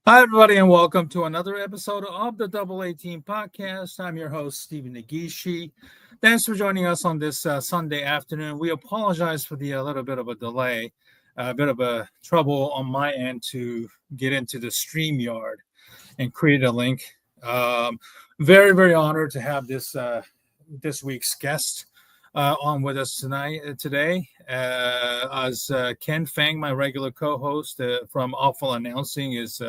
Hi, everybody, and welcome to another episode of the Double A Team Podcast. I'm your host, Stephen Nagishi. Thanks for joining us on this Sunday afternoon. We apologize for the little bit of a delay, a bit of a trouble on my end to get into the StreamYard and create a link. Very, very honored to have this week's guest on with us today, as Ken Fang, my regular co-host from Awful Announcing, is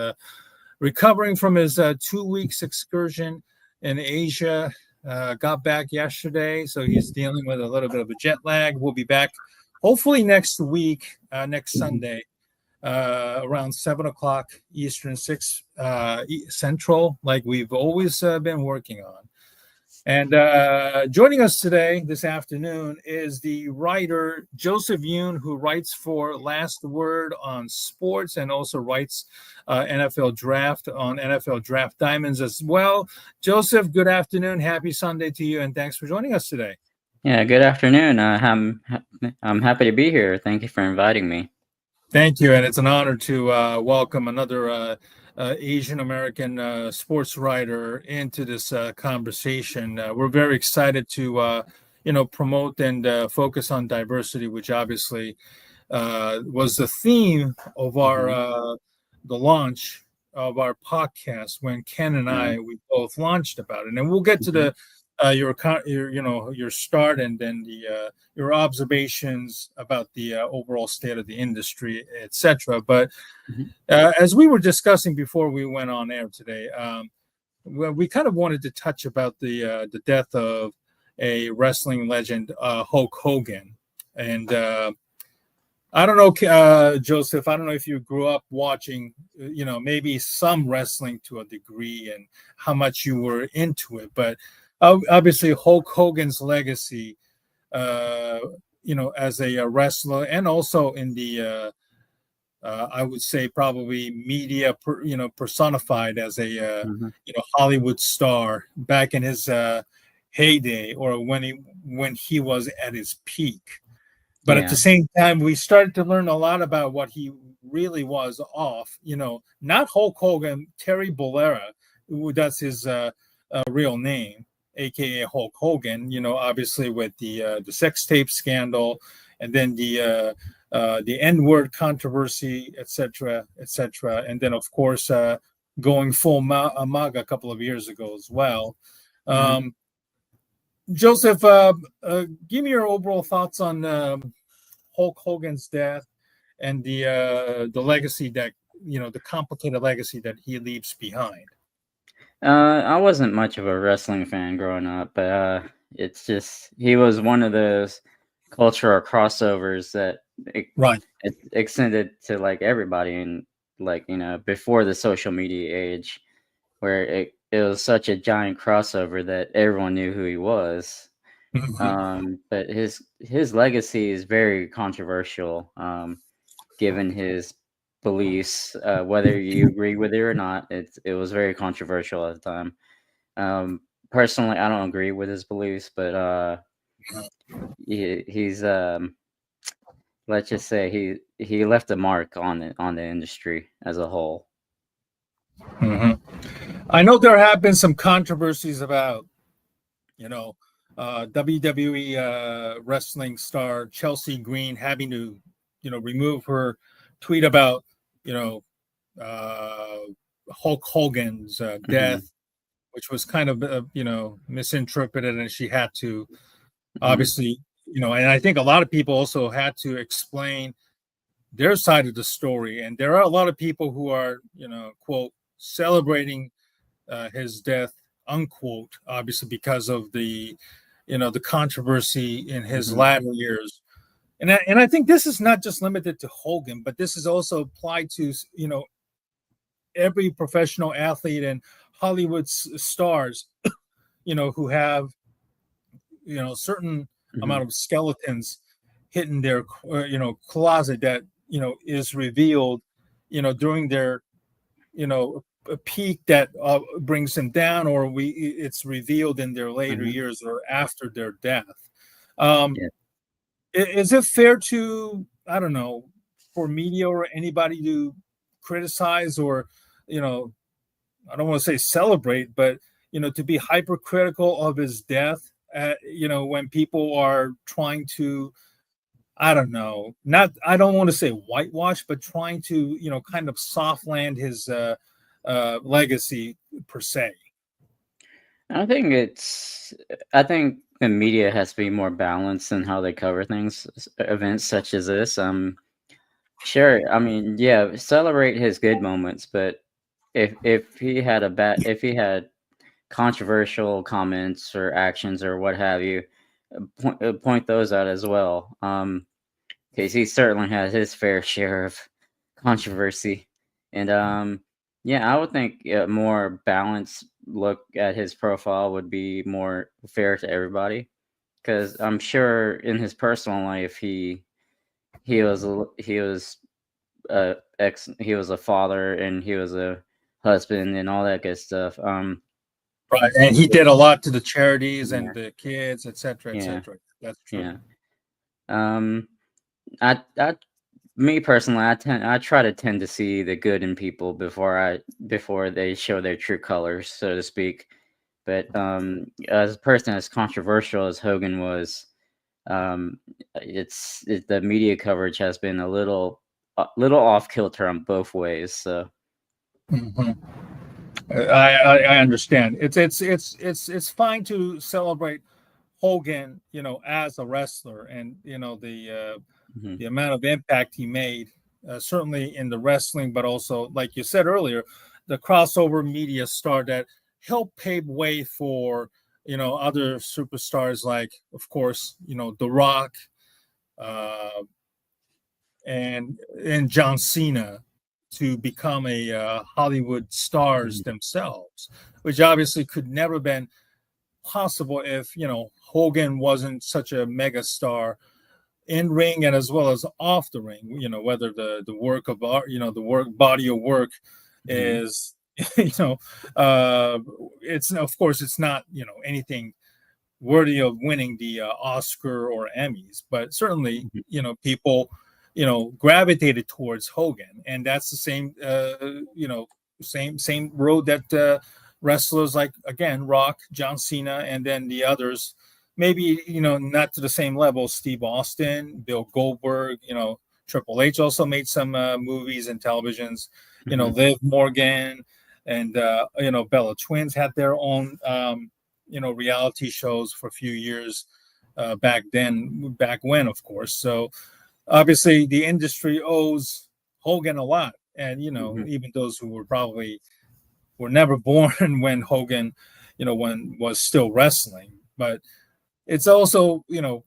recovering from his 2 weeks excursion in Asia. Got back yesterday, so he's dealing with a little bit of a jet lag. We'll be back hopefully next week, next Sunday, around 7 o'clock Eastern, 6 Central, like we've always been working on. And joining us today, this afternoon, is the writer Joseph Yoon, who writes for Last Word on Sports and also writes NFL Draft on NFL Draft Diamonds as well. Joseph, good afternoon. Happy Sunday to you, and thanks for joining us today. Yeah, good afternoon. I'm happy to be here. Thank you for inviting me. Thank you, and it's an honor to welcome another Asian American sports writer into this conversation. We're very excited to promote and focus on diversity, which obviously was the theme of our the launch of our podcast when Ken and we both launched about it, and we'll get to the your start and then the your observations about the overall state of the industry, etc. But as we were discussing before we went on air today, we kind of wanted to touch about the death of a wrestling legend, Hulk Hogan, and I don't know, Joseph. I don't know if you grew up watching, maybe some wrestling to a degree, and how much you were into it, but obviously Hulk Hogan's legacy, as a wrestler, and also in the, I would say probably media, personified as a, Hollywood star back in his heyday, or when he was at his peak. But at the same time, we started to learn a lot about what he really was off. Not Hulk Hogan, Terry Bollea, that's his real name, aka Hulk Hogan. Obviously with the sex tape scandal, and then the N-word controversy, etc., and then of course going full MAGA a couple of years ago as well. Joseph, give me your overall thoughts on Hulk Hogan's death and the legacy that the complicated legacy that he leaves behind. I wasn't much of a wrestling fan growing up, but it's just he was one of those cultural crossovers that it extended to like everybody, and before the social media age, where it was such a giant crossover that everyone knew who he was. But his legacy is very controversial, given his beliefs. Whether you agree with it or not, it was very controversial at the time. Personally, I don't agree with his beliefs, but he's let's just say he left a mark on the industry as a whole. I know there have been some controversies about WWE wrestling star Chelsea Green having to remove her tweet about Hulk Hogan's death, which was kind of misinterpreted, and she had to obviously and I think a lot of people also had to explain their side of the story, and there are a lot of people who are quote celebrating his death, unquote, obviously because of the the controversy in his latter years. And I think this is not just limited to Hogan, but this is also applied to every professional athlete and Hollywood stars who have certain amount of skeletons hidden their closet that is revealed during their a peak that brings them down, or it's revealed in their later years or after their death. Is it fair to, I don't know, for media or anybody to criticize or you know, I don't want to say celebrate, but to be hypercritical of his death. When people are trying to, I don't know, not I don't want to say whitewash, but trying to kind of soft land his legacy per se. I think the media has to be more balanced in how they cover things, events such as this. Sure. I mean, yeah, celebrate his good moments, but if he had controversial comments or actions or what have you, point those out as well. Because he certainly has his fair share of controversy, and yeah, I would think a more balanced look at his profile would be more fair to everybody. Because I'm sure in his personal life, he was he was a father and he was a husband and all that good stuff. Right, and he did a lot to the charities and the kids, etc., yeah, etc. That's true. yeah. Um, I me personally, I try to tend to see the good in people before they show their true colors, so to speak. But as a person as controversial as Hogan was, um, the media coverage has been a little off kilter on both ways. So. Mhm. I understand. It's fine to celebrate Hogan, as a wrestler, and Mhm, the amount of impact he made, certainly in the wrestling, but also, like you said earlier, the crossover media star that helped pave way for other superstars like, of course, The Rock, uh, and John Cena to become a Hollywood stars mhm, themselves, which obviously could never been possible if Hogan wasn't such a mega star in ring and as well as off the ring. Whether the work of art, the work body of work mhm, is you know uh it's, of course, it's not anything worthy of winning the Oscar or Emmys, but certainly, mhm, people, gravitated towards Hogan, and that's the same, same road that wrestlers like, again, Rock, John Cena, and then the others, maybe not to the same level. Steve Austin, Bill Goldberg, Triple H also made some movies and televisions. mhm, Liv Morgan and Bella Twins had their own reality shows for a few years back when, of course. So obviously the industry owes Hogan a lot, and mhm, even those who were never born when Hogan, when was still wrestling. But it's also, to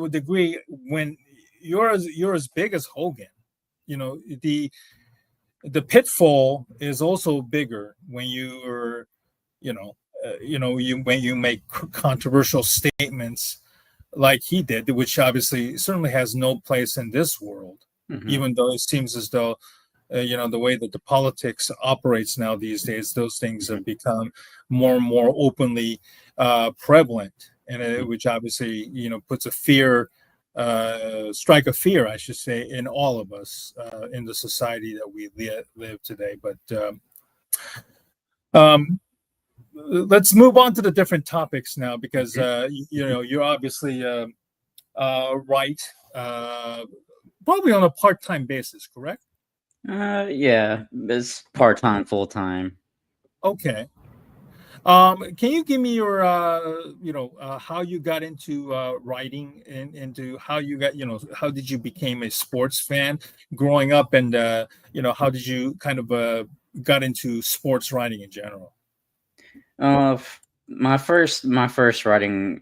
a degree, when you're as big as Hogan, the pitfall is also bigger when you're, you know when you make controversial statements like he did, which obviously certainly has no place in this world, mhm, even though it seems as though the way that the politics operates now these days, those things have mhm, become more and more openly prevalent, and mhm, which obviously puts a strike of fear, I should say, in all of us in the society that we live today. But um, let's move on to the different topics now, because mhm. you're obviously right, probably on a part-time basis, correct? Yeah, it's part-time, full-time. Okay. Can you give me your how you got into writing, and into how you got, how did you became a sports fan growing up, and how did you kind of got into sports writing in general? My first writing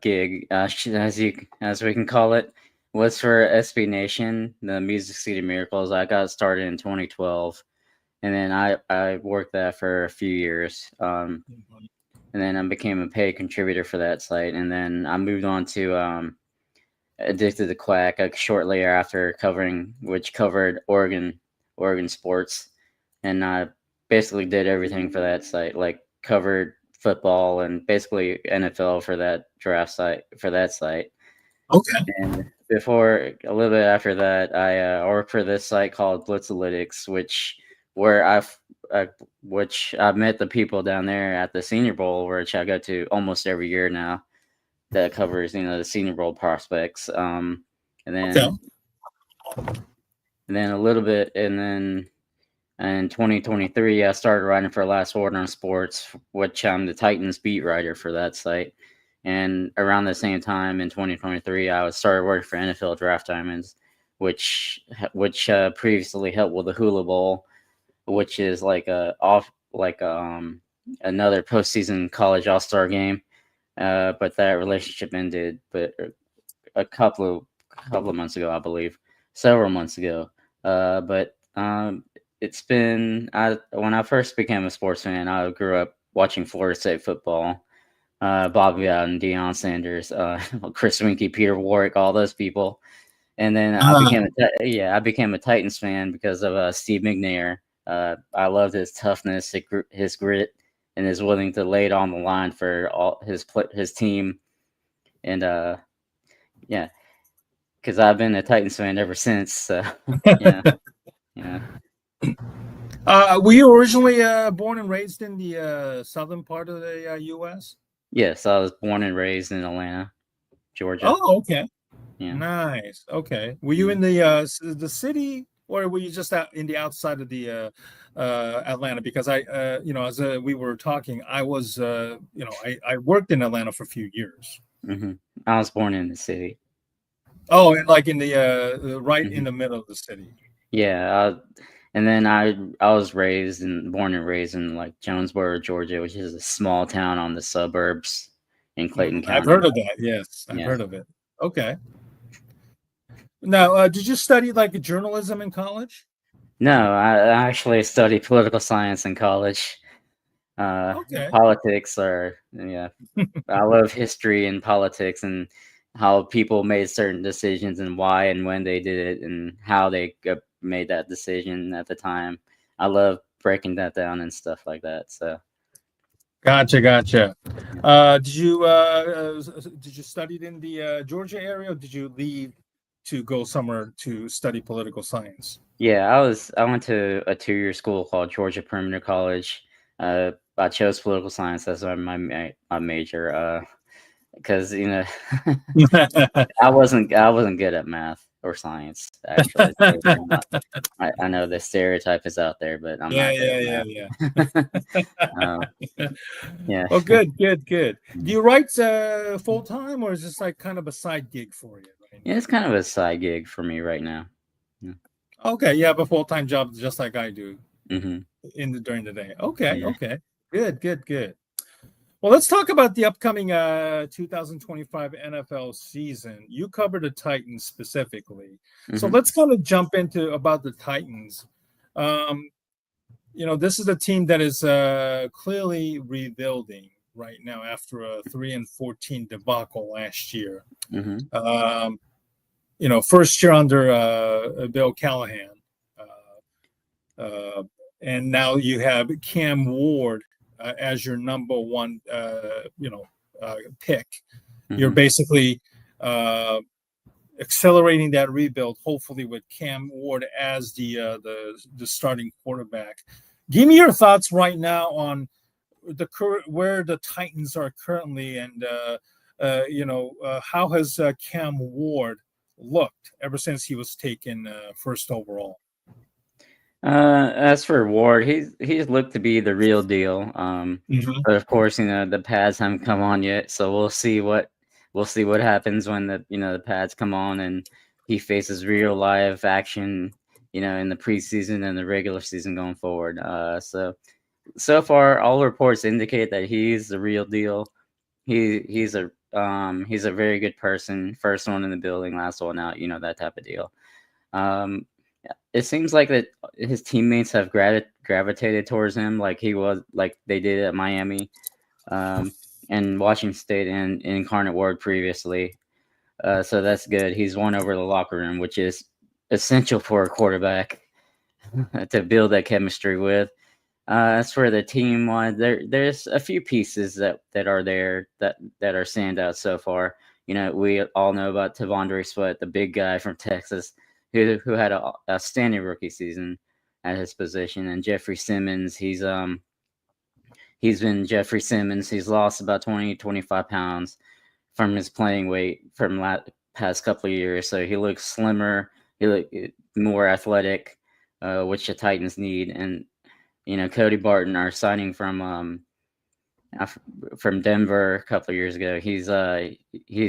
gig, as we can call it, was for SB Nation, the Music City Miracles. I got started in 2012, and then I worked that for a few years. And then I became a paid contributor for that site, and then I moved on to Addicted to Quack shortly after, which covered Oregon sports, and I basically did everything for that site, like covered football and basically NFL for that site. Okay. And before a little bit after that, I worked for this site called Blitzalytics, which which I've met the people down there at the Senior Bowl, which I go to almost every year now. That covers the Senior Bowl prospects. And then a little bit, and then in 2023, I started writing for LastWordOnSports, which I'm the Titans beat writer for that site. And around the same time in 2023, I started working for NFL Draft Diamonds, which previously helped with the Hula Bowl, which is like another postseason college all-star game. But that relationship ended, but a couple of months ago, I believe, several months ago. But it's been when I first became a sports fan, I grew up watching Florida State football. Bobby Bowden, Deion Sanders, Chris Winkie, Peter Warrick, all those people. And then I became a Titans fan because of Steve McNair. I loved his toughness, his grit, and his willing to lay it on the line for all his team. And yeah, because I've been a Titans fan ever since. So yeah. Were you originally born and raised in the southern part of the U.S.? Yes, I was born and raised in Atlanta, Georgia. Oh, okay. Yeah. Nice. Okay. Were you in the city, or were you just out in the outside of the Atlanta? Because as we were talking, I was, I worked in Atlanta for a few years. Mm-hmm. I was born in the city. Oh, and like in the in the middle of the city. Yeah, and then I was born and raised in like Jonesboro, Georgia, which is a small town on the suburbs in Clayton County. I've heard of that. Yes, I've heard of it. Okay. Now, did you study like journalism in college? No, I actually studied political science in college. Okay. Politics I love history and politics and how people made certain decisions and why and when they did it and how they made that decision at the time. I love breaking that down and stuff like that. So. Gotcha. Did you study it in the Georgia area, or did you leave to go somewhere to study political science? Yeah, I went to a 2-year school called Georgia Perimeter College. I chose political science as my major because I wasn't good at math or science actually. I know the stereotype is out there, but I'm not good at math. Yeah. Oh, good. Do you write full time, or is this like kind of a side gig for you? Right? Yeah, it's kind of a side gig for me right now. Yeah. Okay, you have a full time job just like I do. Mm-hmm. During the day. Okay, okay, good. Well, let's talk about the upcoming 2025 NFL season. You cover the Titans specifically, so let's kind of jump into about the Titans. This is a team that is clearly rebuilding right now after a 3-14 debacle last year. First year under Bill Callahan, and now you have Cam Ward as your number one, pick. You're basically accelerating that rebuild, hopefully with Cam Ward as the starting quarterback. Give me your thoughts right now on where the Titans are currently, and how has Cam Ward looked ever since he was taken first overall? As for Ward, he's looked to be the real deal. But of course, the pads haven't come on yet, so we'll see what happens when the pads come on and he faces real live action, in the preseason and the regular season going forward. So far, all reports indicate that he's the real deal. He's a very good person, first one in the building, last one out, that type of deal. It seems like that his teammates have gravitated towards him like they did at Miami, and Washington State and Incarnate Word previously. So that's good. He's won over the locker room, which is essential for a quarterback to build that chemistry with. As for the team, there's a few pieces that are there that are standouts so far. We all know about Tavondre Sweat, the big guy from Texas, who had a outstanding rookie season. at his position. And Jeffrey Simmons, he's been Jeffrey Simmons. He's lost about 25 pounds from his playing weight from past couple of years. So he looks slimmer. He look more athletic, which the Titans need. And Cody Barton, our signing from Denver a couple of years ago, he's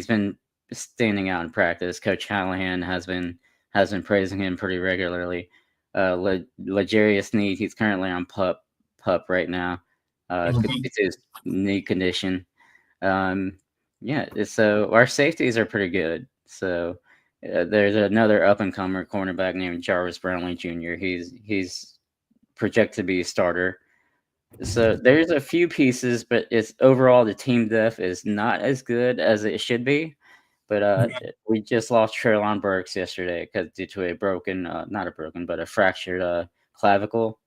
been standing out in practice. Coach Callahan has been praising him pretty regularly. L'Jarius Sneed, he's currently on pup right now. It's his knee condition. So our safeties are pretty good. So there's another up and comer cornerback named Jarvis Brownlee Jr. He's projected to be a starter. So there's a few pieces, but it's overall the team depth is not as good as it should be. But we just lost Treylon Burks yesterday due to a fractured clavicle.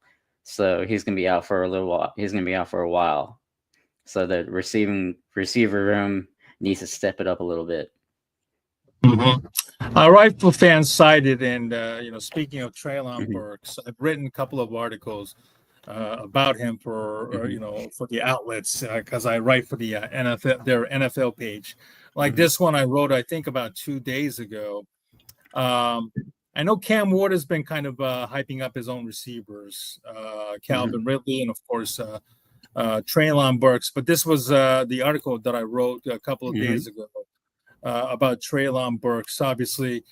So he's going to be out for a little while. He's going to be out for a while. So the receiver room needs to step it up a little bit. Our Rifle Fans cited, and speaking of Treylon Burks, I've written a couple of articles about him for the outlets because I write for the NFL, their NFL page. Like this one I wrote, I think about 2 days ago. I know Cam Ward has been kind of hyping up his own receivers, Calvin Ridley, and of course Treylon Burks. But this was the article that I wrote a couple of days ago about Treylon Burks. Obviously,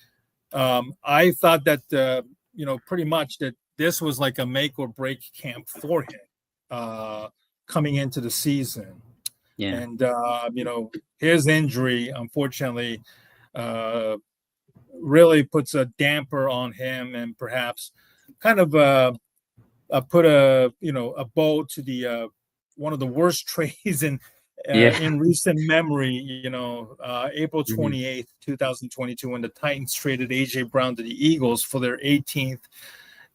I thought that pretty much that this was like a make or break camp for him coming into the season. Yeah. And his injury, unfortunately, really puts a damper on him, and perhaps kind of put a bow to the one of the worst trades in recent memory. April 28th, 2022, when the Titans traded AJ Brown to the Eagles for their 18th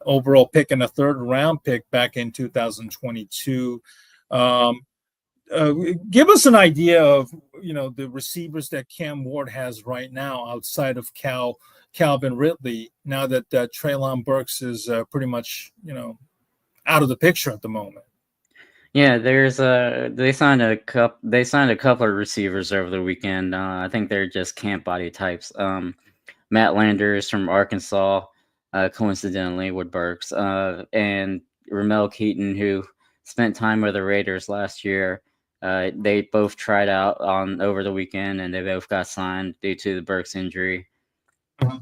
overall pick and a third round pick back in 2022. Give us an idea of the receivers that Cam Ward has right now outside of Calvin Ridley. Now that Treylon Burks is pretty much out of the picture at the moment. Yeah, they signed a couple of receivers over the weekend. I think they're just camp body types. Matt Landers from Arkansas, coincidentally with Burks, and Ramel Keaton, who spent time with the Raiders last year. They both tried out over the weekend, and they both got signed due to the Burks injury.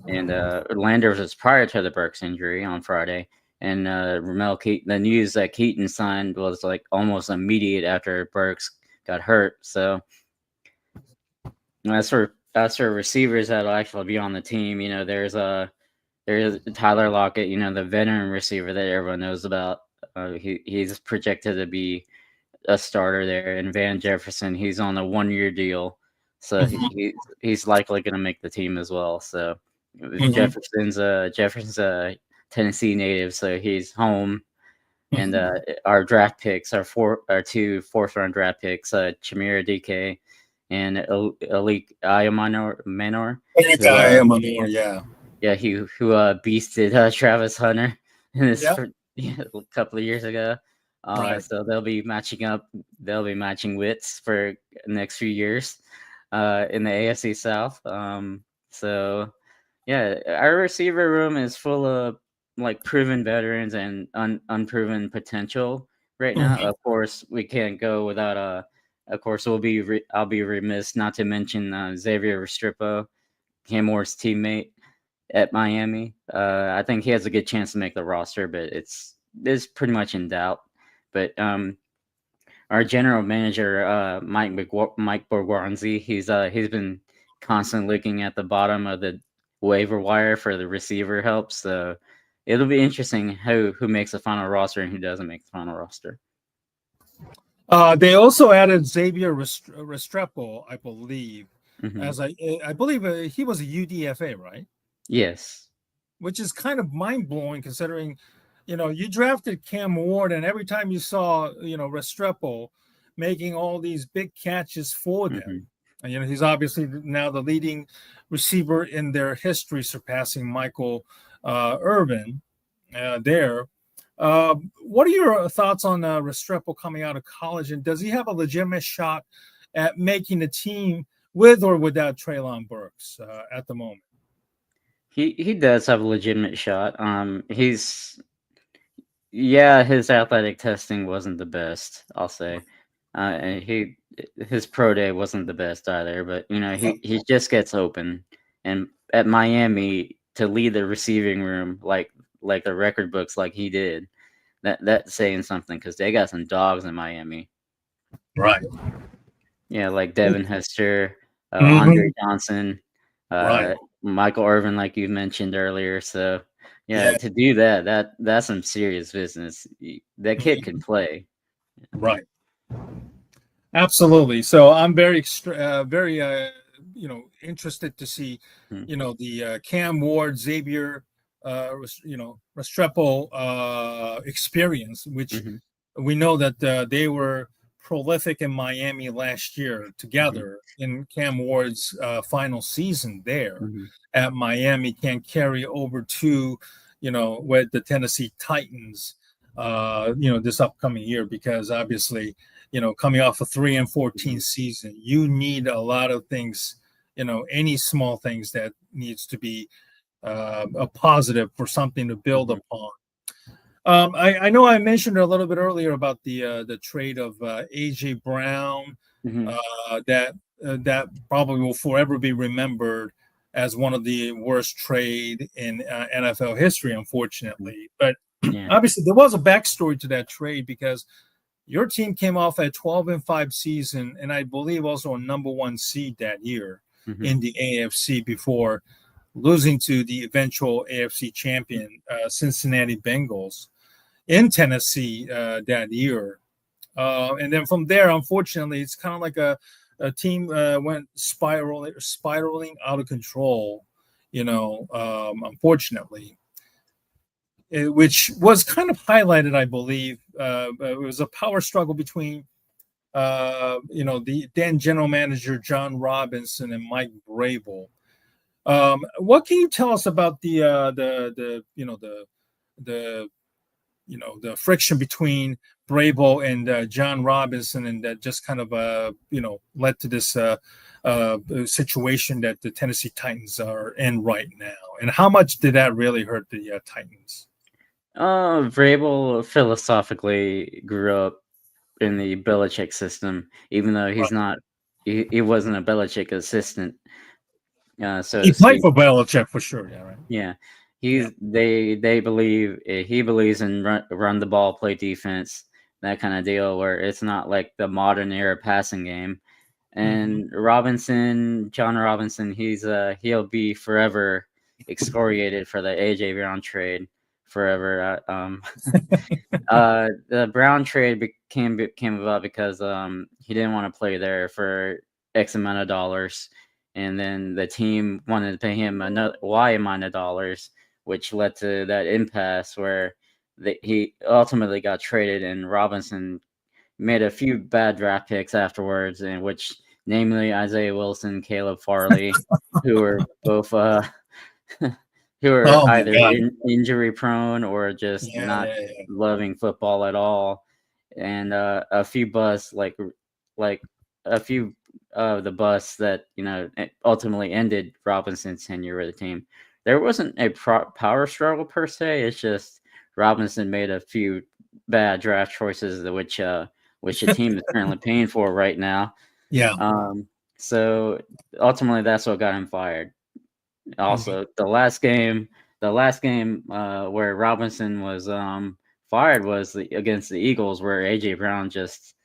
And Landers was prior to the Burks injury on Friday. And Ramel Keaton, the news that Keaton signed was like almost immediate after Burks got hurt. So as for receivers that'll actually be on the team, there's Tyler Lockett, the veteran receiver that everyone knows about. He's projected to be a starter there, and Van Jefferson, he's on a 1-year deal, so he's likely going to make the team as well. So Jefferson's a Tennessee native, so he's home. And our draft picks are two fourth-round draft picks, Chimera DK and Alik Manor. Who beasted Travis Hunter in this a couple of years ago. So they'll be matching wits for the next few years in the AFC South. So yeah, our receiver room is full of like proven veterans and unproven potential right now. Of course, we can't go without of course I'll be remiss not to mention Xavier Restrepo, Cam Ward's teammate at Miami. I think he has a good chance to make the roster, but it's pretty much in doubt. But our general manager, Mike Borgonzi, he's been constantly looking at the bottom of the waiver wire for the receiver help. So it'll be interesting who makes the final roster and who doesn't make the final roster. They also added Xavier Restrepo, I believe. As I believe he was a UDFA, right? Yes. Which is kind of mind-blowing considering, you drafted Cam Ward, and every time you saw, Restrepo making all these big catches for them. And, he's obviously now the leading receiver in their history, surpassing Michael Irvin there. What are your thoughts on Restrepo coming out of college, and does he have a legitimate shot at making the team with or without Treylon Burks at the moment? He does have a legitimate shot. His athletic testing wasn't the best, I'll say. And his pro day wasn't the best either, but he just gets open. And at Miami to lead the receiving room like the record books like he did, that's saying something because they got some dogs in Miami. Right. Yeah, like Devin Hester, Andre Mm-hmm. Johnson, Right. Michael Irvin, like you mentioned earlier. So yeah, Yeah. to do that's some serious business. That kid can play. Right. Absolutely. So I'm very interested to see, Hmm. the Cam Ward, Xavier, Restrepo experience, which Hmm. we know that they were prolific in Miami last year Hmm. together in Cam Ward's final season there Hmm. at Miami can carry over to, with the Tennessee Titans, this upcoming year, because obviously, coming off a 3-14 Hmm. season, you need a lot of things, any small things that needs to be a positive for something to build Hmm. upon. I know I mentioned a little bit earlier about the trade of AJ Brown, Hmm. that probably will forever be remembered as one of the worst trade in NFL history, unfortunately. But Yeah. obviously, there was a backstory to that trade because your team came off a 12-5 season, and I believe also a number one seed that year Hmm. in the AFC before losing to the eventual AFC champion Cincinnati Bengals in Tennessee that year. And then from there, unfortunately, it's kind of like a team went spiraling out of control, unfortunately, which was kind of highlighted, I believe. It was a power struggle between, the then general manager, John Robinson, and Mike Vrabel. What can you tell us about the friction between Brable and John Robinson, and that just kind of led to this situation that the Tennessee Titans are in right now? And how much did that really hurt the Titans? Vrabel philosophically grew up in the Belichick system, even though he's Right. not. He wasn't a Belichick assistant, so He to played speak. for Belichick for sure. Yeah, right. Yeah, Yeah. they believe he believes in run the ball, play defense, that kind of deal. Where it's not like the modern era passing game. Mm-hmm. And John Robinson, he'll be forever excoriated for the AJ Brown trade, forever. The Brown trade came about because he didn't want to play there for X amount of dollars, and then the team wanted to pay him another Y amount of dollars, which led to that impasse where he ultimately got traded, and Robinson made a few bad draft picks afterwards, in which namely Isaiah Wilson, Caleb Farley, who were both who are Oh my either God. injury prone or just Yeah, not yeah, yeah. loving football at all, and a few busts like a few of the busts that ultimately ended Robinson's tenure with the team. There wasn't a power struggle per se. It's just Robinson made a few bad draft choices, which the team is currently paying for right now. Yeah. Um, so ultimately, that's what got him fired. Mhm. Also, the last game where Robinson was fired was against the Eagles, where AJ Brown just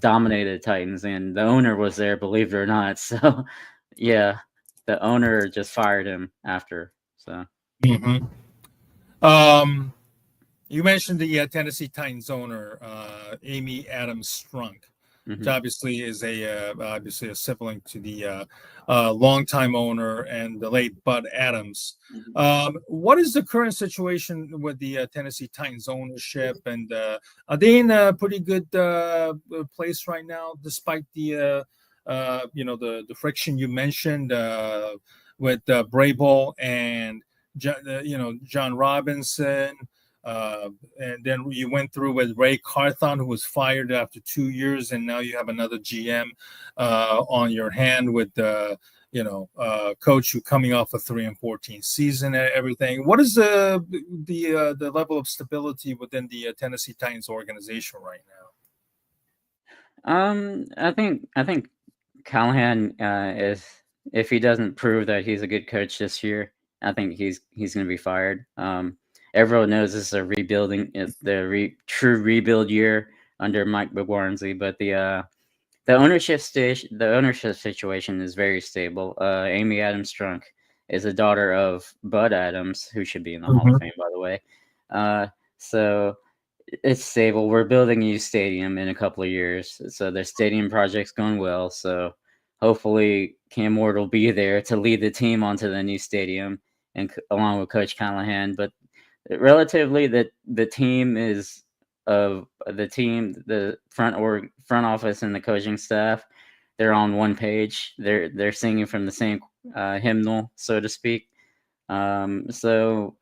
dominated the Titans, and the owner was there, believe it or not. So, yeah, the owner just fired him after. So, Mhm. Um, You mentioned the Tennessee Titans owner, Amy Adams Strunk, which hmm. obviously is obviously a sibling to the longtime owner and the late Bud Adams. What is the current situation with the Tennessee Titans ownership, and are they in a pretty good place right now, despite the friction you mentioned with Brable and John Robinson? And then you went through with Ray Carthon, who was fired after 2 years, and now you have another GM on your hand with the coach who coming off a 3-14 season and everything. What is the level of stability within the Tennessee Titans organization right now? I think Callahan is, if he doesn't prove that he's a good coach this year, I think he's going to be fired. Everyone knows this is a rebuilding, true rebuild year under Mike McGuarnsey, but the ownership situation is very stable. Amy Adams Strunk is the daughter of Bud Adams, who should be in the Hall of Fame, by the way. So it's stable. We're building a new stadium in a couple of years, so the stadium project's going well. So hopefully Cam Ward will be there to lead the team onto the new stadium, and along with Coach Callahan. But relatively, the team is the front office and the coaching staff, they're on one page. They're singing from the same hymnal, so to speak. So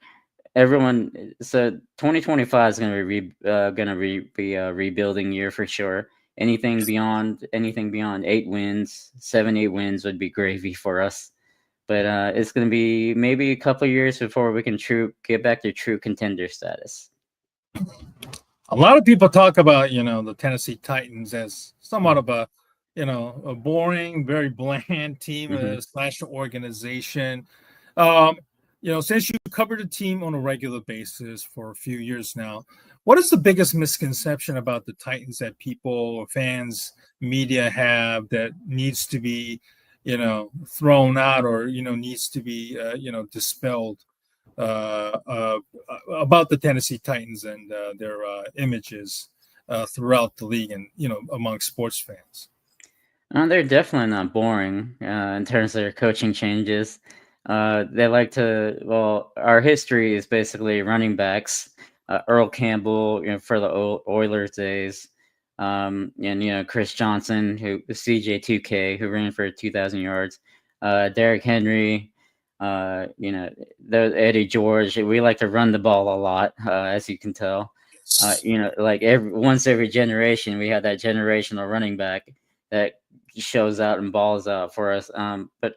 2025 is going to be a rebuilding year for sure. Anything beyond 8 wins, 7-8 wins would be gravy for us. But it's going to be maybe a couple of years before we can get back to true contender status. A lot of people talk about, the Tennessee Titans as somewhat of a boring, very bland team slash organization. Since you covered the team on a regular basis for a few years now, what is the biggest misconception about the Titans that people, fans, media have that needs to be, thrown out or, needs to be, dispelled about the Tennessee Titans and their images throughout the league and, among sports fans? They're definitely not boring in terms of their coaching changes. They like to, our history is basically running backs. Earl Campbell, for the Oilers days, and Chris Johnson, who CJ2K, who ran for 2,000 yards. Derrick Henry, Eddie George. We like to run the ball a lot, as you can tell. Like once every generation, we have that generational running back that shows out and balls out for us. But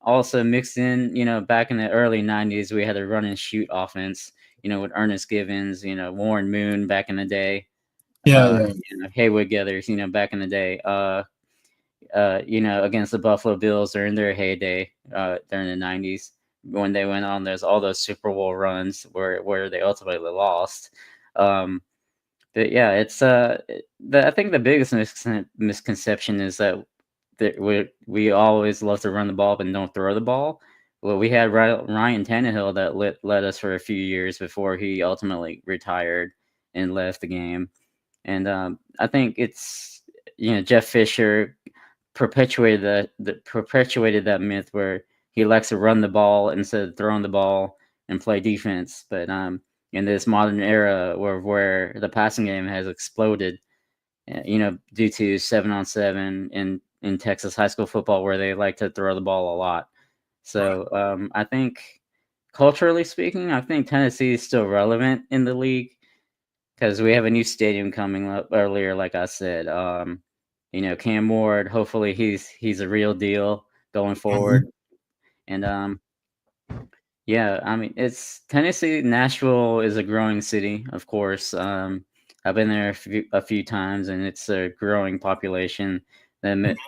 also mixed in, back in the early 90s, we had a run and shoot offense, with Ernest Givens, Warren Moon back in the day. Haywood Gathers, back in the day. Against the Buffalo Bills during their heyday during the 90s, when they went on all those Super Bowl runs where they ultimately lost. But yeah, it's I think the biggest misconception is that we always love to run the ball but don't throw the ball. Well, we had Ryan Tannehill that led us for a few years before he ultimately retired and left the game. And I think it's Jeff Fisher perpetuated that myth where he likes to run the ball instead of throwing the ball and play defense. But in this modern era where the passing game has exploded, due to 7-on-7 in Texas high school football, where they like to throw the ball a lot. So I think culturally speaking, I think Tennessee is still relevant in the league because we have a new stadium coming up earlier, like I said. Cam Ward, hopefully he's a real deal going forward. And yeah, I mean, it's Tennessee. Nashville is a growing city, of course. I've been there a few times, and it's a growing population. The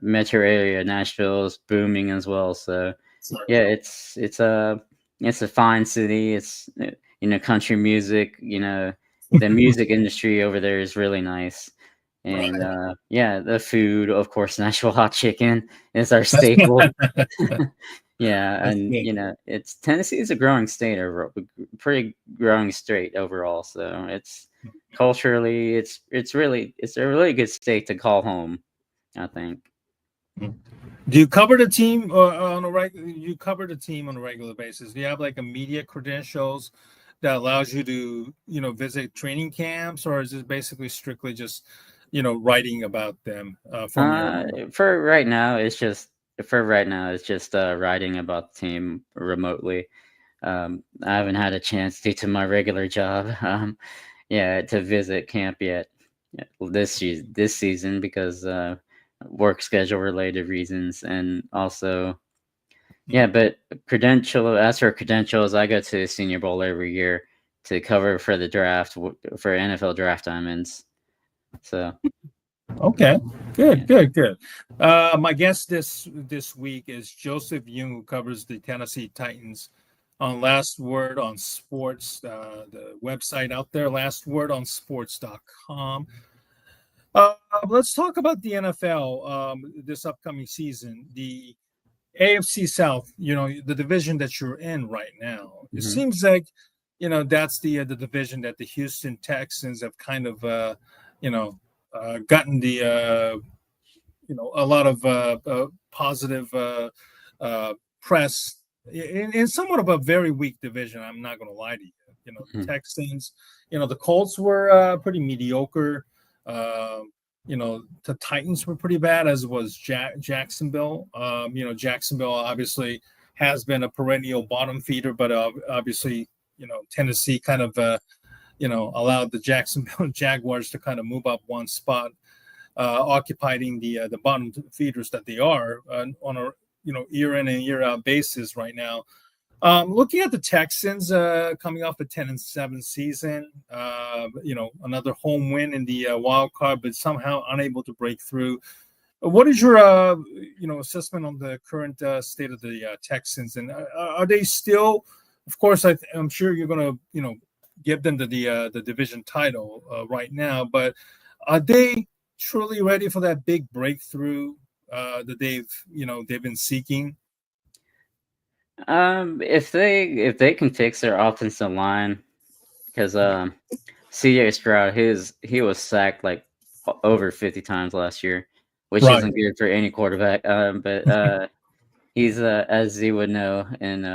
metro area, Nashville, is booming as well. So, yeah, it's a fine city. It's country music. The music industry over there is really nice. And yeah, the food, of course, Nashville hot chicken is our staple. Yeah, and it's Tennessee is a growing state, or pretty growing state overall. So it's culturally, it's a really good state to call home, I think. Do you cover the team on a regular basis? Do you have like a media credentials that allows you to from training camps, or is it basically strictly just writing about them for right now it's just writing about the team remotely. I haven't had a chance due to my regular job, to visit camp yet this season because work schedule related reasons, and also but as for credentials, I go to Senior Bowl every year to cover for the draft for NFL draft diamonds. So Okay, good. My guest this week is Joseph Young, who covers the Tennessee Titans on Last Word on Sports, the website out there, lastwordonsports.com. Let's talk about the NFL this upcoming season. The AFC South, the division that you're in right now. It seems like, that's the division that the Houston Texans have kind of, gotten the, a lot of positive press in somewhat of a very weak division. I'm not going to lie to you. The Texans, the Colts were pretty mediocre. The Titans were pretty bad, as was Jacksonville. Jacksonville obviously has been a perennial bottom feeder, but obviously, Tennessee kind of, allowed the Jacksonville Jaguars to kind of move up one spot, occupying the bottom feeders that they are on a year in and year out basis right now. Looking at the Texans coming off a 10-7 season, another home win in the wild card, but somehow unable to break through. What is your assessment on the current state of the Texans, and are they still? Of course, I'm sure you're going to give them the division title right now, but are they truly ready for that big breakthrough that they've been seeking? If they can fix their offensive line, because CJ Stroud, he was sacked like over 50 times last year, which isn't good for any quarterback. But he's as you would know, and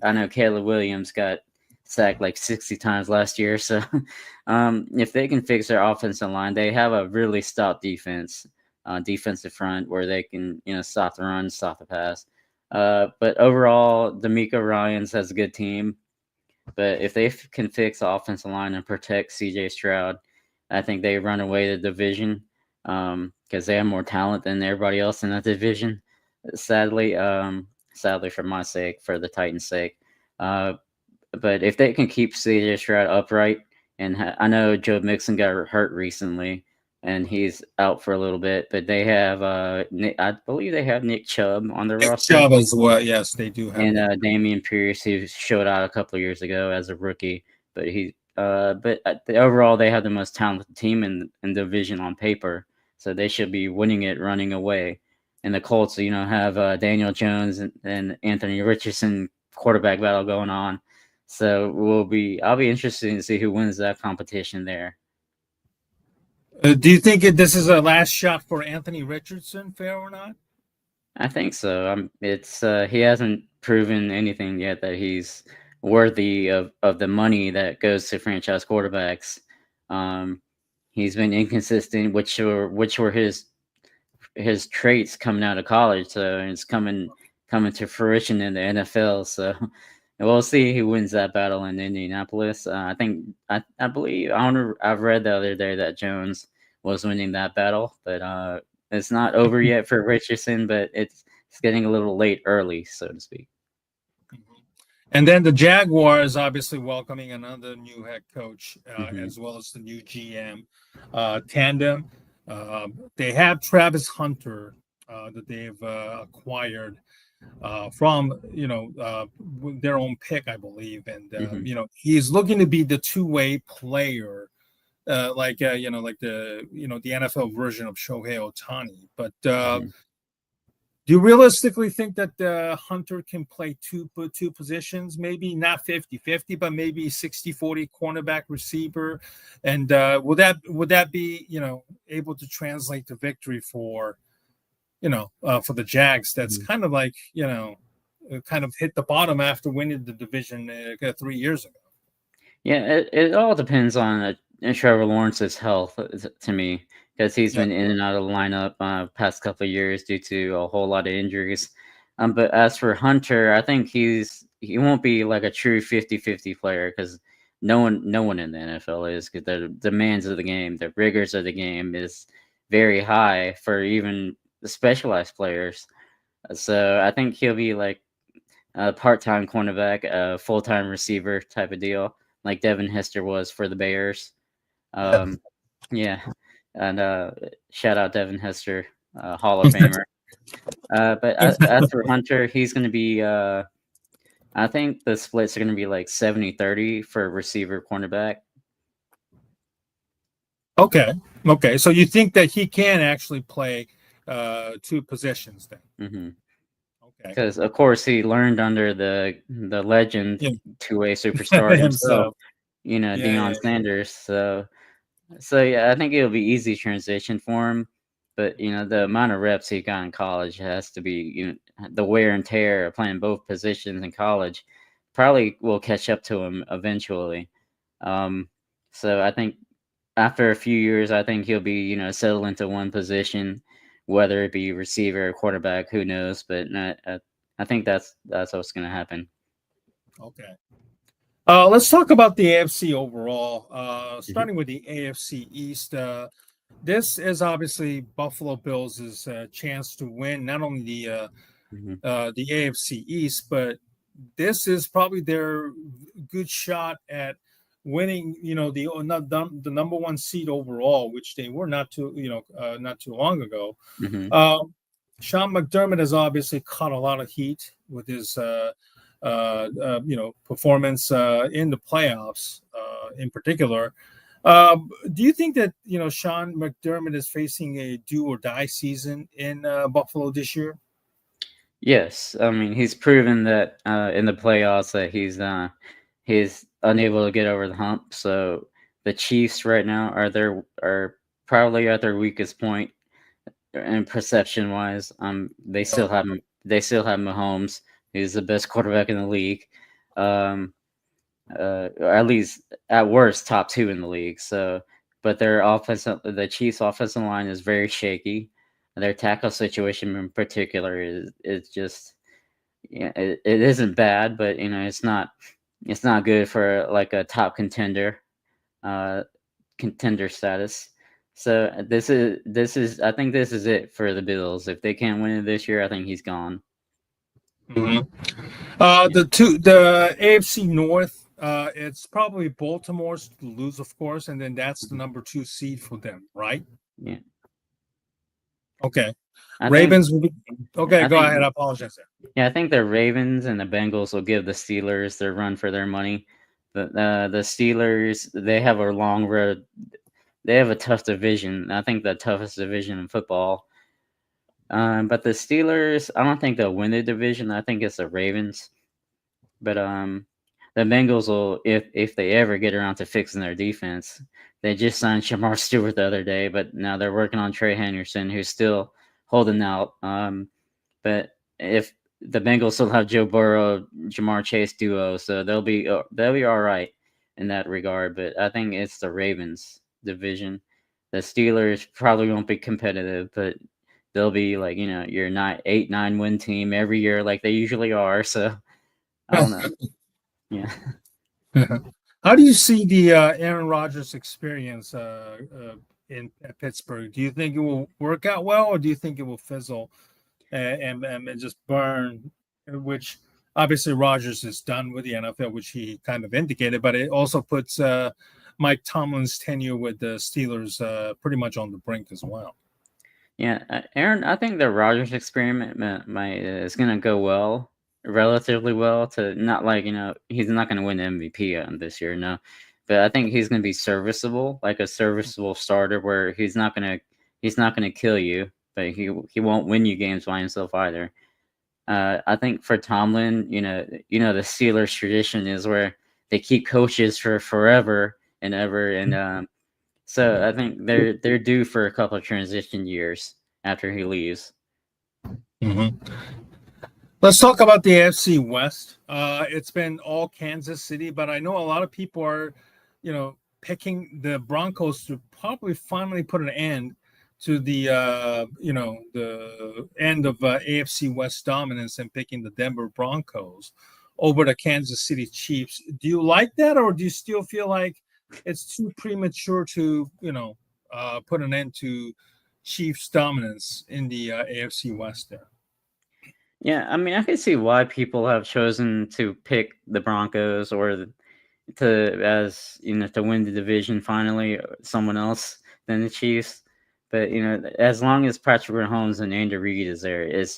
I know Caleb Williams got sacked like 60 times last year. So if they can fix their offensive line, they have a really stout defensive front where they can stop the run, stop the pass. But overall, D'Amico Ryans has a good team. But if they can fix the offensive line and protect CJ Stroud, I think they run away the division because they have more talent than everybody else in that division. Sadly for my sake, for the Titans' sake. But if they can keep CJ Stroud upright, and I know Joe Mixon got hurt recently, and he's out for a little bit. But they have, I believe they have Nick Chubb on the roster. Chubb as well, yes, they do have. And Damian Pierce, who showed out a couple of years ago as a rookie, but overall they have the most talented team in the division on paper, so they should be winning it, running away. And the Colts, have Daniel Jones and Anthony Richardson quarterback battle going on. So I'll be interested to see who wins that competition there. Do you think this is a last shot for Anthony Richardson, fair or not? I think so. He hasn't proven anything yet that he's worthy of the money that goes to franchise quarterbacks. He's been inconsistent, which were his traits coming out of college. So it's coming to fruition in the NFL. So we'll see who wins that battle in Indianapolis. I believe I've read the other day that Jones was winning that battle, but it's not over yet for Richardson, but it's getting a little early, so to speak. And then the Jaguars obviously welcoming another new head coach, as well as the new GM tandem. They have Travis Hunter that they've acquired from their own pick, I believe, and he's looking to be the two-way player, like the NFL version of Shohei Ohtani. But do you realistically think that Hunter can play two positions, maybe not 50-50, but maybe 60-40 cornerback receiver? And would that be able to translate to victory for the Jags? That's kind of like kind of hit the bottom after winning the division 3 years ago. Yeah, it all depends on Trevor Lawrence's health to me, because he's been in and out of the lineup past couple of years due to a whole lot of injuries. But as for Hunter, I think he's he won't be like a true 50-50 player because no one in the NFL is, because the demands of the game, the rigors of the game is very high for even the specialized players. So I think he'll be like a part-time cornerback, a full-time receiver type of deal, like Devin Hester was for the Bears. Yeah, and shout out Devin Hester, Hall of Famer. But as for Hunter, he's going to be. I think the splits are going to be like 70-30 for receiver cornerback. Okay. So you think that he can actually play two positions then? Mm-hmm. Okay. Because of course he learned under the legend, two-way superstar himself, Deion Sanders. So yeah, I think it'll be easy transition for him. But the amount of reps he got in college has to be, the wear and tear of playing both positions in college probably will catch up to him eventually. So I think after a few years, I think he'll be, settle into one position, whether it be receiver or quarterback, who knows? But I think that's what's going to happen. Okay. Let's talk about the AFC overall. Starting with the AFC East, this is obviously Buffalo Bills' chance to win not only the AFC East, but this is probably their good shot at winning. The number one seed overall, which they were not too long ago. Sean McDermott has obviously caught a lot of heat with his performance in the playoffs, in particular. Do you think that Sean McDermott is facing a do or die season in Buffalo this year? Yes, I mean he's proven that in the playoffs that he's unable to get over the hump. So the Chiefs right now are probably at their weakest point in perception wise. They still have Mahomes, who's the best quarterback in the league. At least at worst top two in the league. So, but the Chiefs' offensive line is very shaky. Their tackle situation in particular is just, it isn't bad, but it's not good for like a top contender status. So I think this is it for the Bills. If they can't win it this year, I think he's gone. The AFC North, it's probably Baltimore's to lose, of course, and then that's the number 2 seed for them, right? Yeah. Okay. Ravens will be okay. Go ahead. I apologize there. Yeah, I think the Ravens and the Bengals will give the Steelers their run for their money. The Steelers, they have a long road. They have a tough division. I think the toughest division in football. But the Steelers, I don't think they'll win the division. I think it's the Ravens. But the Bengals will, if they ever get around to fixing their defense. They just signed Shamar Stewart the other day, but now they're working on Trey Henderson, who's still holding out. But if the Bengals still have Joe Burrow, Jamar Chase duo, so they'll be all right in that regard. But I think it's the Ravens division. The Steelers probably won't be competitive, but they'll be like your 8-9 win team every year, like they usually are. So I don't know. Yeah. How do you see the Aaron Rodgers experience in Pittsburgh? Do you think it will work out well, or do you think it will fizzle and just burn? Which obviously Rodgers is done with the NFL, which he kind of indicated, but it also puts Mike Tomlin's tenure with the Steelers pretty much on the brink as well. Yeah, Aaron, I think the Rodgers experiment is going to go relatively well. To not like he's not going to win the MVP this year, no, but I think he's going to be serviceable, like a serviceable starter, where he's not going to kill you, but he won't win you games by himself either. I think for Tomlin, the Steelers tradition is where they keep coaches for forever and ever, and so I think they're due for a couple of transition years after he leaves. Mm-hmm. Let's talk about the AFC West. It's been all Kansas City, but I know a lot of people are, picking the Broncos to probably finally put an end to the, the end of AFC West dominance and picking the Denver Broncos over the Kansas City Chiefs. Do you like that, or do you still feel like it's too premature to, put an end to Chiefs' dominance in the AFC West there? Yeah, I mean, I can see why people have chosen to pick the Broncos or to win the division finally, someone else than the Chiefs. But as long as Patrick Mahomes and Andy Reid is there, it's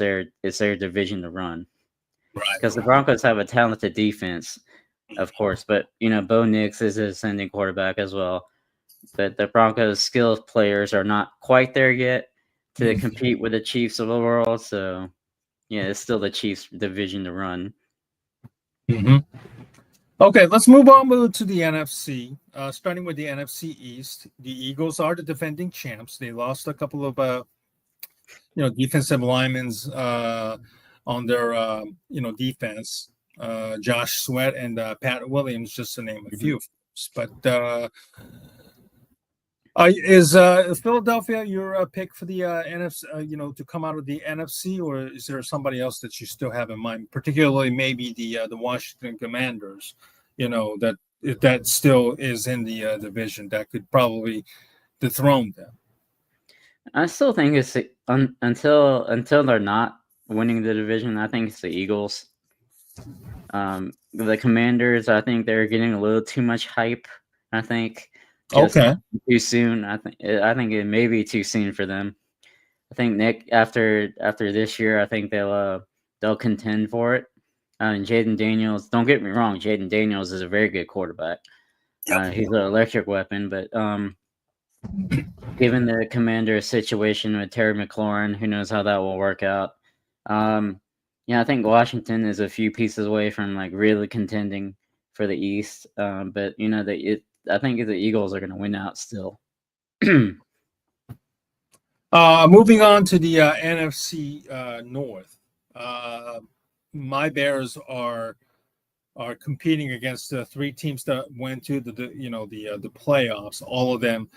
their division to run. Right. Because the Broncos have a talented defense, of course, but Bo Nix is a ascending quarterback as well. But the Broncos' skilled players are not quite there yet to compete with the Chiefs of the world. So yeah, it's still the Chiefs' division to run. Mm-hmm. Okay, let's move on to the NFC. Starting with the NFC East, the Eagles are the defending champs. They lost a couple of defensive linemen on their defense. Josh Sweat and Pat Williams, just to name a few. But is Philadelphia your pick for the NFC? To come out of the NFC, or is there somebody else that you still have in mind? Particularly, maybe the Washington Commanders. That if that still is in the division, that could probably dethrone them. I still think it's until they're not winning the division. I think it's the Eagles. The Commanders, I think they're getting a little too much hype. I think too soon. I think it may be too soon for them. I think Nick after this year, I think they'll contend for it. And Jaden Daniels, don't get me wrong, Jaden Daniels is a very good quarterback. He's an electric weapon, but given the Commanders' situation with Terry McLaurin, who knows how that will work out. I think Washington is a few pieces away from really contending for the East. But I think the Eagles are going to win out still. Moving on to the NFC North, my Bears are competing against the three teams that went to the playoffs. All of them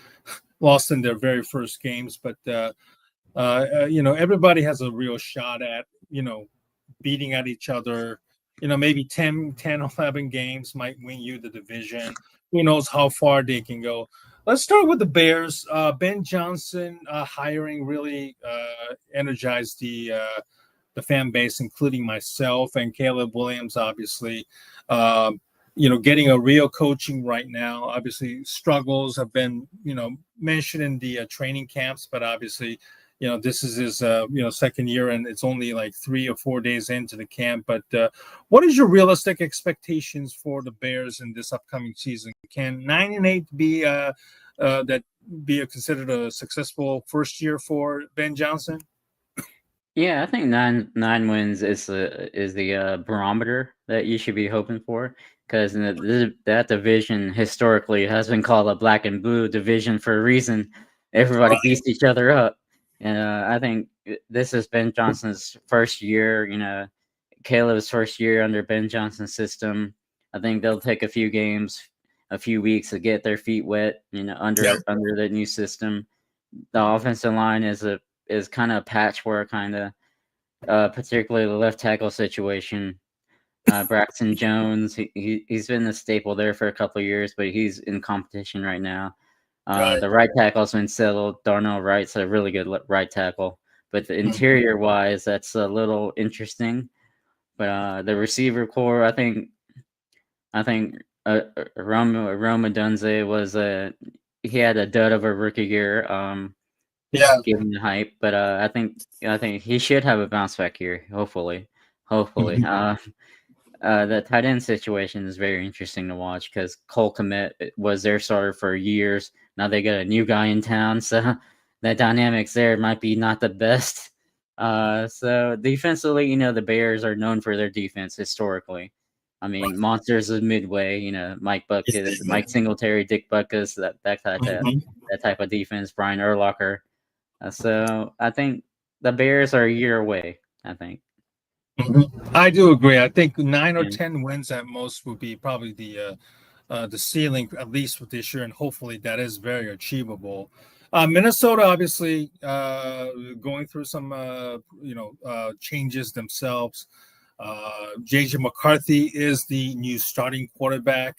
lost in their very first games, but everybody has a real shot at beating at each other. Maybe 10, 11 games might win you the division. Who knows how far they can go. Let's start with the Bears. Ben Johnson hiring really energized the fan base, including myself and Caleb Williams, obviously. Getting a real coaching right now. Obviously, struggles have been, mentioned in the training camps, but obviously, this is his, second year, and it's only like 3 or 4 days into the camp. But what is your realistic expectations for the Bears in this upcoming season? Can 9-8 be considered a successful first year for Ben Johnson? Yeah, I think nine wins is the barometer that you should be hoping for, because that division historically has been called a black and blue division for a reason. Everybody beats each other up. And I think this is Ben Johnson's first year, Caleb's first year under Ben Johnson's system. I think they'll take a few games, a few weeks to get their feet wet, under the new system. The offensive line is kind of patchwork, particularly the left tackle situation. Braxton Jones, he's been a staple there for a couple of years, but he's in competition right now. The right tackle's been settled. Darnell Wright's a really good right tackle, but the interior wise, that's a little interesting. But the receiver core, I think Roma Dunze was he had a dud of a rookie year. Giving the hype, but I think he should have a bounce back year. Hopefully. The tight end situation is very interesting to watch because Cole Kmet was their starter for years. Now they got a new guy in town, so that dynamics there might be not the best. So defensively, the Bears are known for their defense historically. I mean, monsters of Midway, Mike Bucket, Mike Singletary, Dick Butkus, that type of defense, Brian Urlacher. So I think the Bears are a year away, I think. I do agree. I think 9 or 10 wins at most would be probably the ceiling, at least with this year, and hopefully that is very achievable. Minnesota, obviously, going through some changes themselves. JJ McCarthy is the new starting quarterback.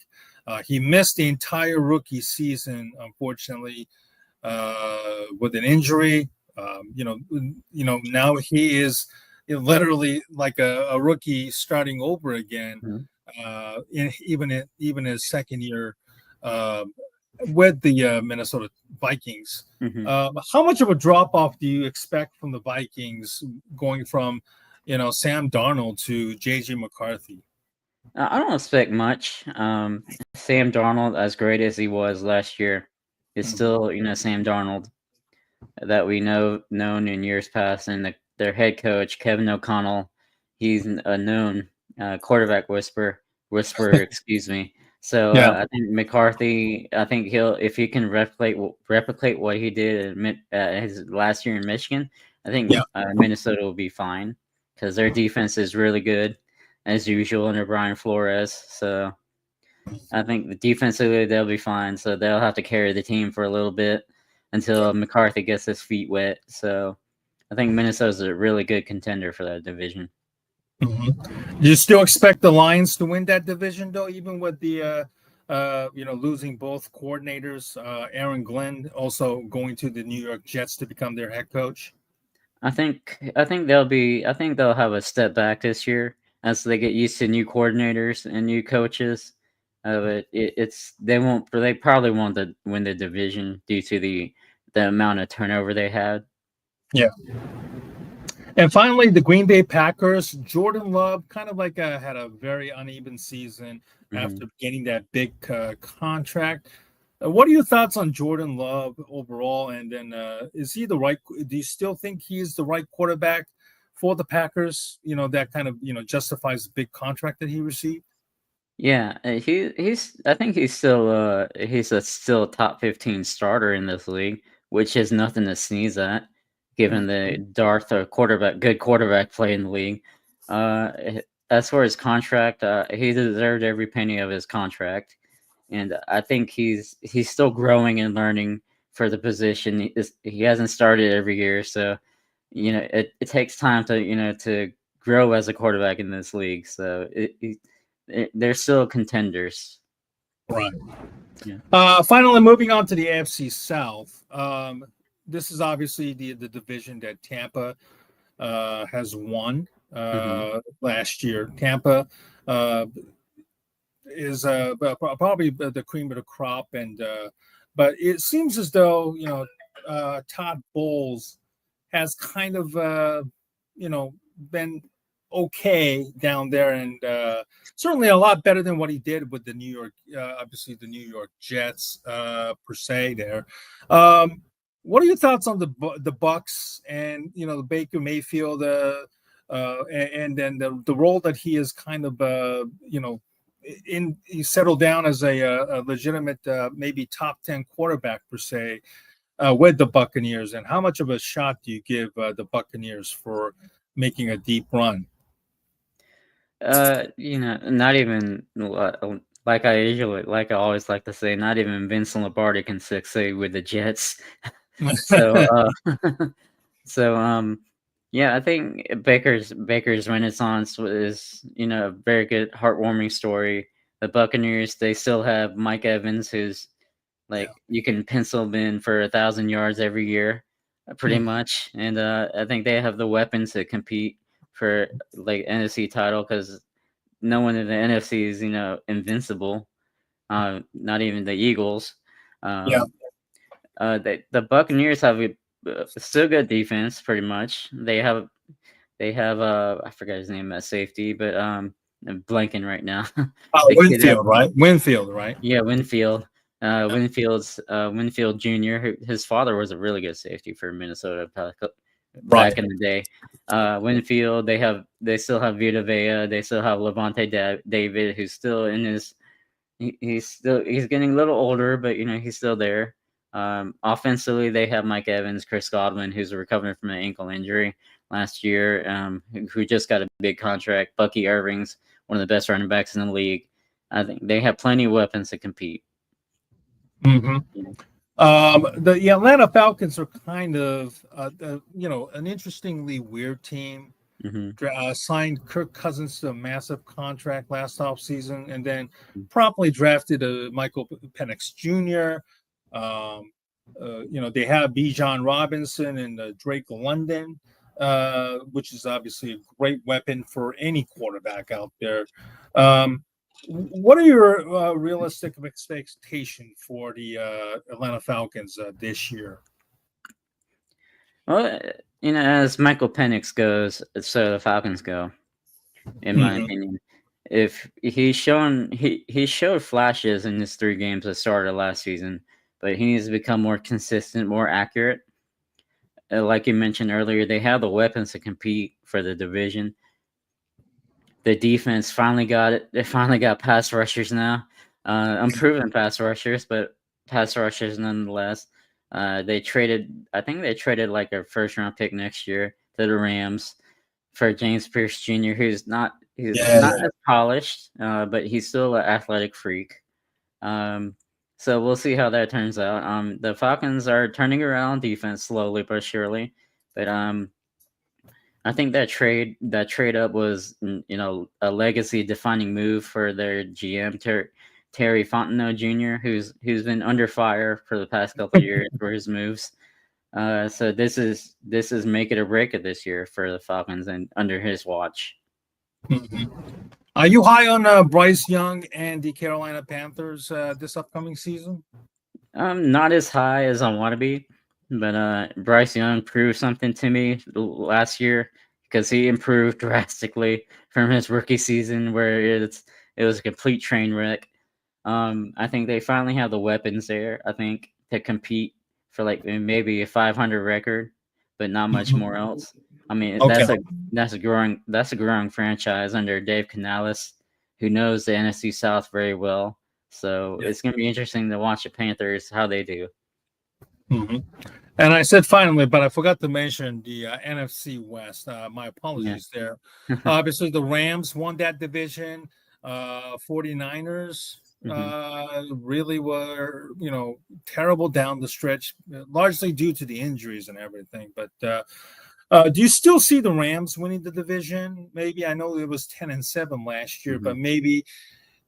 He missed the entire rookie season, unfortunately, with an injury. Now he is literally like a rookie starting over again, even his second year uh, with the Minnesota Vikings. How much of a drop off do you expect from the Vikings going from, Sam Darnold to JJ McCarthy? I don't expect much. Sam Darnold, as great as he was last year, is still Sam Darnold that we known in years past, and their head coach Kevin O'Connell, he's a known quarterback whisperer, excuse me. So I think McCarthy, I think if he can replicate what he did his last year in Michigan, I think Minnesota will be fine because their defense is really good as usual under Brian Flores. So I think defensively they'll be fine. So they'll have to carry the team for a little bit until McCarthy gets his feet wet. So I think Minnesota's a really good contender for that division. Do you still expect the Lions to win that division, though, even with the losing both coordinators, Aaron Glenn also going to the New York Jets to become their head coach? I think they'll have a step back this year as they get used to new coordinators and new coaches. But they probably won't win the division due to the amount of turnover they had. Yeah. And finally, the Green Bay Packers. Jordan Love kind of like had a very uneven season after getting that big contract. What are your thoughts on Jordan Love overall? And then is he the right? Do you still think he's the right quarterback for the Packers? That kind of justifies the big contract that he received. Yeah, he's. I think he's still still a top 15 starter in this league, which is nothing to sneeze at, given the good quarterback play in the league. As for his contract, he deserved every penny of his contract, and I think he's still growing and learning for the position. He hasn't started every year, so it takes time to grow as a quarterback in this league. So they're still contenders. Right. Yeah. Finally, moving on to the AFC South. This is obviously the division that Tampa has won last year. Tampa is probably the cream of the crop, but it seems as though Todd Bowles has kind of been okay down there, and certainly a lot better than what he did with the New York, obviously the New York Jets per se. There, what are your thoughts on the Bucks and the Baker Mayfield, and then the role that he is kind of he settled down as a legitimate maybe top 10 quarterback per se with the Buccaneers, and how much of a shot do you give the Buccaneers for making a deep run? Not even like I always like to say, not even Vince Lombardi can succeed with the Jets. So, yeah, I think Baker's renaissance is a very good, heartwarming story. The Buccaneers, they still have Mike Evans, who's you can pencil him in for 1,000 yards every year, pretty much, and I think they have the weapons to compete for NFC title because no one in the NFC is invincible. Not even the Eagles. The Buccaneers have a still good defense, pretty much. They have I forgot his name at safety, but I'm blanking right now. Winfield, right? Winfield, right? Yeah, Winfield. Winfield Jr. His father was a really good safety for Minnesota back in the day. Winfield. They still have Vita Vea. They still have Levante David, who's still in his. He's getting a little older, but he's still there. Offensively, they have Mike Evans, Chris Godwin, who's recovering from an ankle injury last year, who just got a big contract. Bucky Irving's one of the best running backs in the league. I think they have plenty of weapons to compete. The Atlanta Falcons are kind of an interestingly weird team. signed Kirk Cousins to a massive contract last offseason, and then promptly drafted Michael Penix Jr. They have Bijan Robinson and Drake London, which is obviously a great weapon for any quarterback out there. What are your realistic expectations for the Atlanta Falcons this year? Well, as Michael Penix goes, so the Falcons go, in my opinion. If he showed flashes in his 3 games that started last season, but he needs to become more consistent, more accurate. Like you mentioned earlier, they have the weapons to compete for the division. The defense finally got it. They finally got pass rushers now. Unproven pass rushers, but pass rushers nonetheless. I think they traded like a first round pick next year to the Rams for James Pierce Jr., who's not as polished, but he's still an athletic freak. So we'll see how that turns out. The Falcons are turning around defense slowly but surely, but I think that trade up was a legacy defining move for their GM Terry Fontenot Jr., who's been under fire for the past couple of years for his moves. So this is make it or break it this year for the Falcons and under his watch. Are you high on Bryce Young and the Carolina Panthers this upcoming season? Not as high as I want to be, but Bryce Young proved something to me last year because he improved drastically from his rookie season where it was a complete train wreck. I think they finally have the weapons there, I think, to compete for like maybe a 500 record, but not much more else. I mean, that's a growing franchise under Dave Canales, who knows the NFC South very well. So it's going to be interesting to watch the Panthers, how they do. And I said finally, but I forgot to mention the NFC West. My apologies there. Obviously, the Rams won that division. 49ers really were, terrible down the stretch, largely due to the injuries and everything. But do you still see the Rams winning the division? Maybe I know it was 10-7 last year, but maybe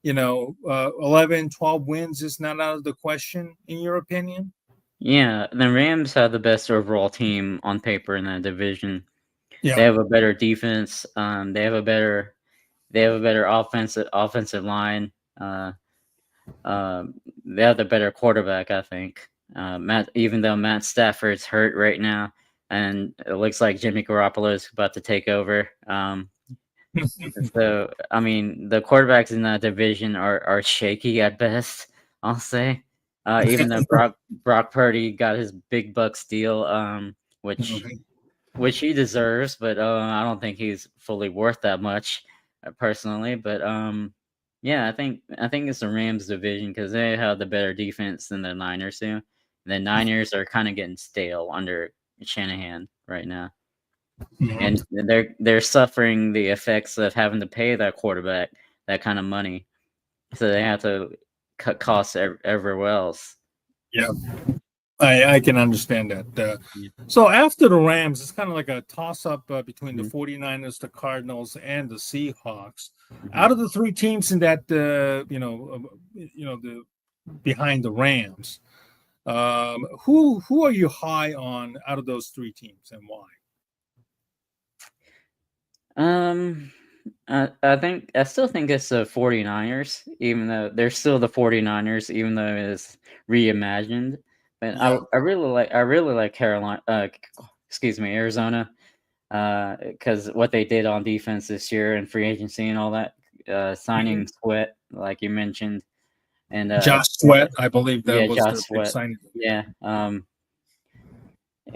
11, 12 wins is not out of the question, in your opinion? Yeah, the Rams have the best overall team on paper in that division. Yeah. They have a better defense. They have a better offensive line. They have the better quarterback, I think. Even though Matt Stafford's hurt right now, and it looks like Jimmy Garoppolo is about to take over. So, I mean, the quarterbacks in that division are shaky at best, I'll say. Even though Brock Purdy got his big bucks deal, which he deserves, but I don't think he's fully worth that much, personally. But yeah, I think it's the Rams division because they have the better defense than the Niners do. The Niners are kind of getting stale under Shanahan right now. And they're suffering the effects of having to pay that quarterback that kind of money, so they have to cut costs everywhere else. Yeah, I can understand that. So after the Rams, it's kind of like a toss-up between the 49ers, the Cardinals, and the Seahawks. Out of the 3 teams in that, the behind the Rams, who are you high on out of those 3 teams, and why? I still think it's the 49ers, even though they're still the 49ers, even though it's reimagined. But I really like Carolina, Arizona, because what they did on defense this year and free agency and all that, signing Sweat, like you mentioned, and Josh Sweat, I believe that was Josh their Sweat. big signing. Yeah.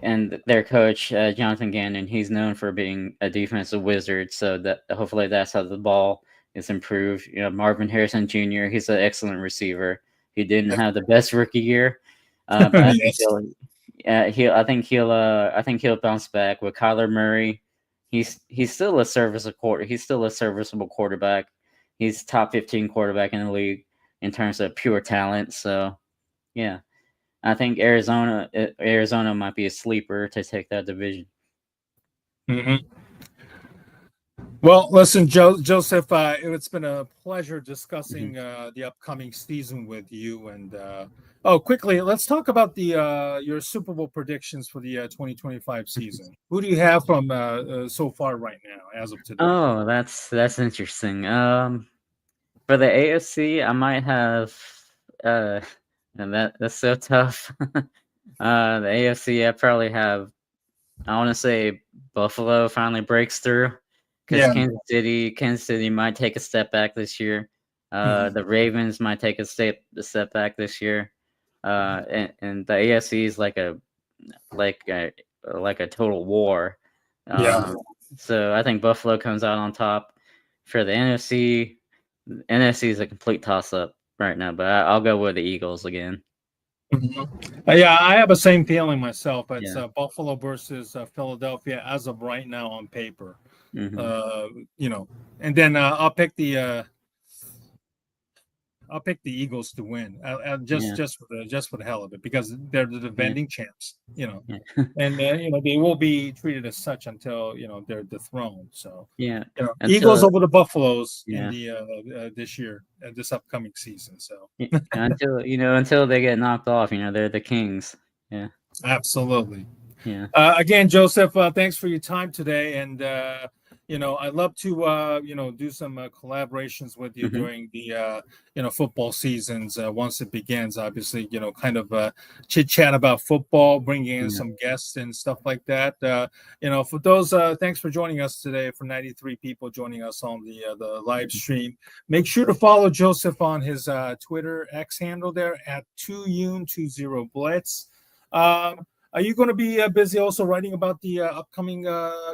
And their coach, Jonathan Gannon, he's known for being a defensive wizard. So that hopefully that's how the ball is improved. Marvin Harrison Jr., he's an excellent receiver. He didn't have the best rookie year, but I think he'll bounce back with Kyler Murray. He's still a serviceable quarterback. He's top 15 quarterback in the league in terms of pure talent. So yeah. I think Arizona might be a sleeper to take that division. Well, listen, Joseph, it's been a pleasure discussing the upcoming season with you. And quickly, let's talk about the your Super Bowl predictions for the 2025 season. Who do you have from so far right now, as of today? Oh, that's interesting. For the AFC, I might have and that's so tough. The AFC, I probably have. I want to say Buffalo finally breaks through because Yeah. Kansas City might take a step back this year. The Ravens might take a step back this year. And the AFC is like a like a total war. Yeah. So I think Buffalo comes out on top. For the NFC, NFC is a complete toss up right now, but I'll go with the Eagles again. Yeah, I have the same feeling myself. It's Yeah. Buffalo versus Philadelphia as of right now on paper. You know, and then I'll pick the Eagles to win. Just for the hell of it, because they're the defending champs. Yeah. And they will be treated as such until they're dethroned. So Yeah. Eagles Until over the Buffaloes in yeah. the this year, this upcoming season. So Until they get knocked off, they're the kings. Yeah. absolutely. Yeah. Again, Joseph, thanks for your time today. And, I'd love to, do some collaborations with you during the, football seasons once it begins. Obviously, kind of chit chat about football, bringing in some guests and stuff like that. For those, thanks for joining us today. For 93 people joining us on the live stream, make sure to follow Joseph on his Twitter X handle there at 2Yun20Blitz. Are you going to be busy also writing about the upcoming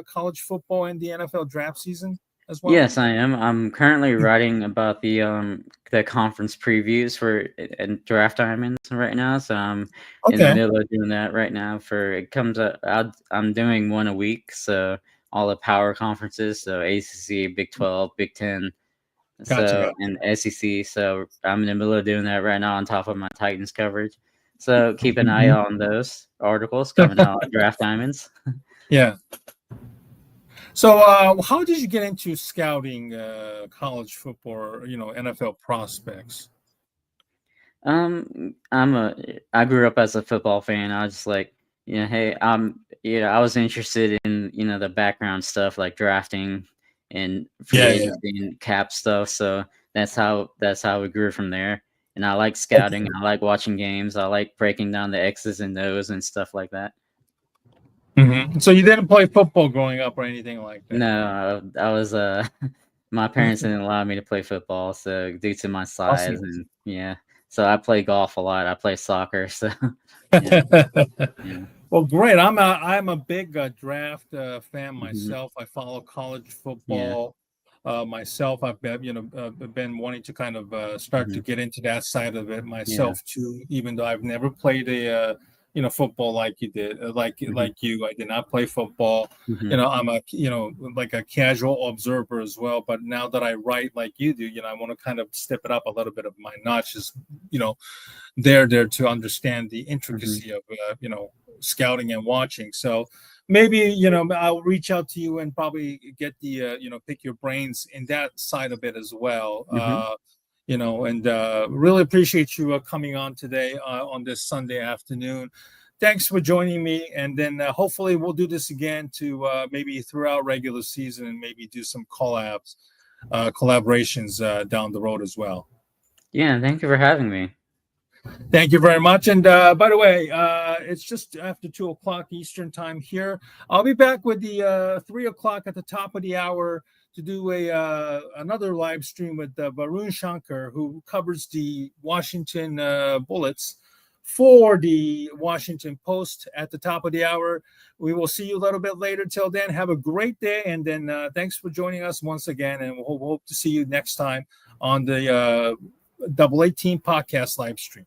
college football and the NFL draft season as well? Yes, I am. I'm currently writing about the conference previews for and draft diamonds right now. So I'm in the middle of doing that right now. It comes out. I'm doing one a week. So all the power conferences. So ACC, Big 12, Big 10. Gotcha. And SEC. So I'm in the middle of doing that right now on top of my Titans coverage. So keep an eye on those articles coming out, draft diamonds. Yeah. So how did you get into scouting college football or, NFL prospects? I grew up as a football fan. I was just like, hey, I was interested in, the background stuff like drafting and free agency and cap stuff. So that's how we grew from there. And I like scouting. I like watching games. I like breaking down the X's and O's and stuff like that. So you didn't play football growing up or anything like that? No, I was my parents didn't allow me to play football, so due to my size and so I play golf a lot. I play soccer, so yeah. Well, great. I'm a big draft fan myself. I follow college football myself. I've been wanting to kind of start to get into that side of it myself too, even though I've never played a football like you did, like you. I did not play football. I'm a like a casual observer as well. But now that I write like you do, I want to kind of step it up a little bit of my notches. There to understand the intricacy of scouting and watching. So maybe I'll reach out to you and probably get the pick your brains in that side of it as well. And really appreciate you coming on today on this Sunday afternoon. Thanks for joining me, and then hopefully we'll do this again to maybe throughout regular season and maybe do some collaborations down the road as well. Yeah, thank you for having me. Thank you very much. And by the way, it's just after 2:00 Eastern time here. I'll be back with the 3:00 at the top of the hour to do another live stream with Varun Shankar, who covers the Washington Bullets for the Washington Post at the top of the hour. We will see you a little bit later. Till then, have a great day. And then thanks for joining us once again. And we'll hope to see you next time on the Double 18 podcast live stream.